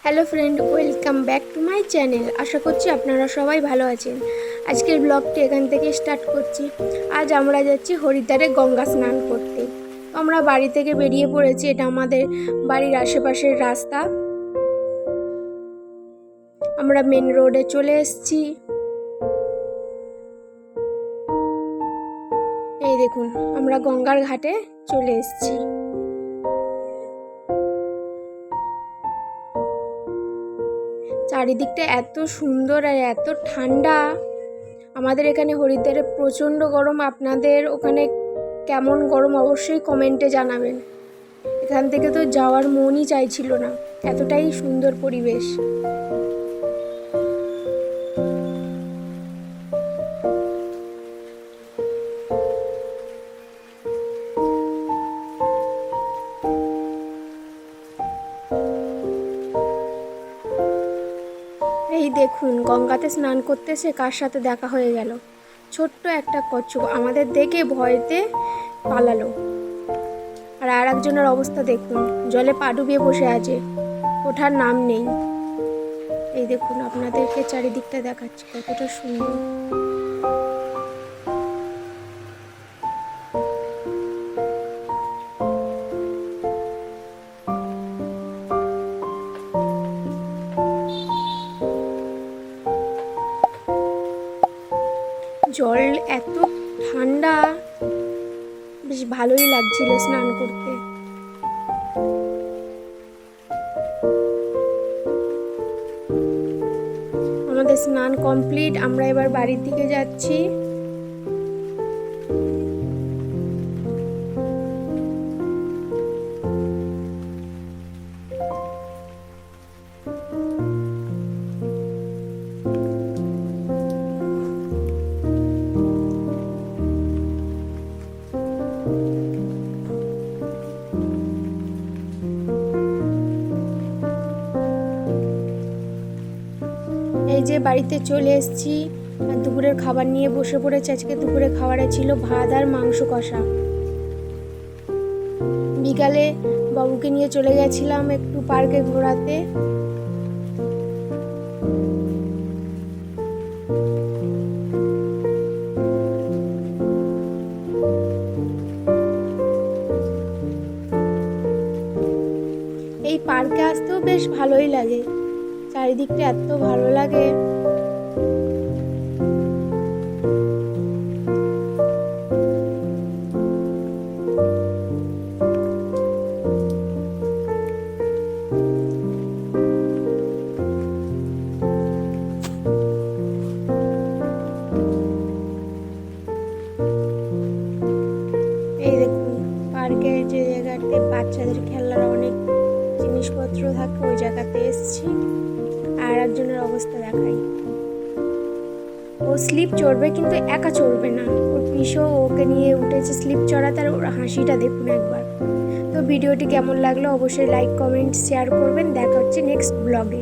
Hello friend, welcome back to my channel. আশা করছি আপনারা সবাই ভালো আছেন। আজকের ব্লগটি এখান থেকে স্টার্ট করছি। আজ আমরা যাচ্ছি হরিদ্বারে গঙ্গা স্নান করতে। আমরা বাড়ি থেকে বেরিয়ে পড়েছি। এটা আমাদের বাড়ির আশেপাশের রাস্তা। আমরা মেন রোডে চলে এসেছি। এই দেখুন, আমরা গঙ্গার ঘাটে চলে এসেছি। চারিদিকটা এত সুন্দর আর এত ঠান্ডা। আমাদের এখানে হরিদ্বারে প্রচণ্ড গরম। আপনাদের ওখানে কেমন গরম অবশ্যই কমেন্টে জানাবেন। এখান থেকে তো যাওয়ার মনই চাইছিল না, এতটাই সুন্দর পরিবেশ। এই দেখুন, গঙ্গাতে স্নান করতে এসে কার সাথে দেখা হয়ে গেল। ছোট্ট একটা কচ্ছপ আমাদের দেখে ভয়তে পালালো। আর একজনের অবস্থা দেখুন, জলে পা ডুবিয়ে বসে আছে, ওঠার নাম নেই। এই দেখুন, আপনাদেরকে চারিদিকটা দেখাচ্ছি কতটা সুন্দর। জল এত ঠান্ডা, বেশ ভালোই লাগছিল স্নান করতে। আমাদের স্নান কমপ্লিট। আমরা এবার বাড়ির দিকে যাচ্ছি। এই যে বাড়িতে চলে এসেছি আর দুপুরের খাবার নিয়ে বসে পড়েছি। আজকে দুপুরে খাবারে ছিল ভাত আর মাংস কষা। বিকালে বাবুকে নিয়ে চলে গেছিলাম একটু পার্কে ঘোরাতে। এই পার্কে আসতেও বেশ ভালোই লাগে, চারিদিকটা এত ভালো লাগে। এই দেখুন, পার্কের যে জায়গাতে বাচ্চাদের খেলার অনেক জিনিসপত্র থাকে, ওই জায়গাতে এসেছি। আর একজনের অবস্থা দেখাই, ও স্লিপ চড়বে কিন্তু একা চড়বে না, ওর পিসও ওকে নিয়ে উঠেছে স্লিপ চড়াতে। আর ওর হাসিটা দেখুন একবার। তো ভিডিওটি কেমন লাগলো অবশ্যই লাইক, কমেন্ট, শেয়ার করবেন। দেখা হচ্ছে নেক্সট ব্লগে।